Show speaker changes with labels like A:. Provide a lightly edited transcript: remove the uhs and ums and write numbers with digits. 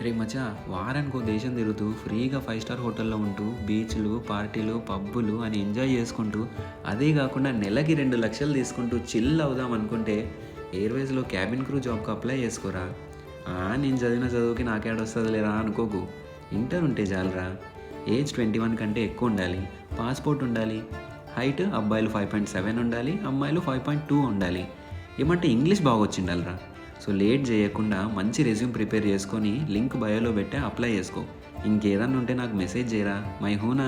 A: రే మచ్చా, వారానికో దేశం తిరుగుతూ ఫ్రీగా 5 స్టార్ హోటల్లో ఉంటూ బీచ్లు, పార్టీలు, పబ్బులు అని ఎంజాయ్ చేసుకుంటూ, అదే కాకుండా నెలకి 2 లక్షలు తీసుకుంటూ చిల్ అవుదాం అనుకుంటే ఎయిర్వేస్లో క్యాబిన్ క్రూ జాబ్కి అప్లై చేసుకోరా. నేను చదివిన చదువుకి నాకేడొస్తుంది లేరా అనుకోకు. ఇంటర్ ఉంటే చాలరా. ఏజ్ 21 కంటే ఎక్కువ ఉండాలి. పాస్పోర్ట్ ఉండాలి. హైట్ అబ్బాయిలు 5.7 ఉండాలి, అమ్మాయిలు 5.2 ఉండాలి. ఏమంటే ఇంగ్లీష్ బాగా వచ్చిండాలిరా. సో లేట్ చేయకుండా మంచి రెజ్యూమ్ ప్రిపేర్ చేసుకొని లింక్ బయోలో పెట్టే అప్లై చేసుకో. ఇంకేదన్నా ఉంటే నాకు మెసేజ్ చేయరా. మై హూనా.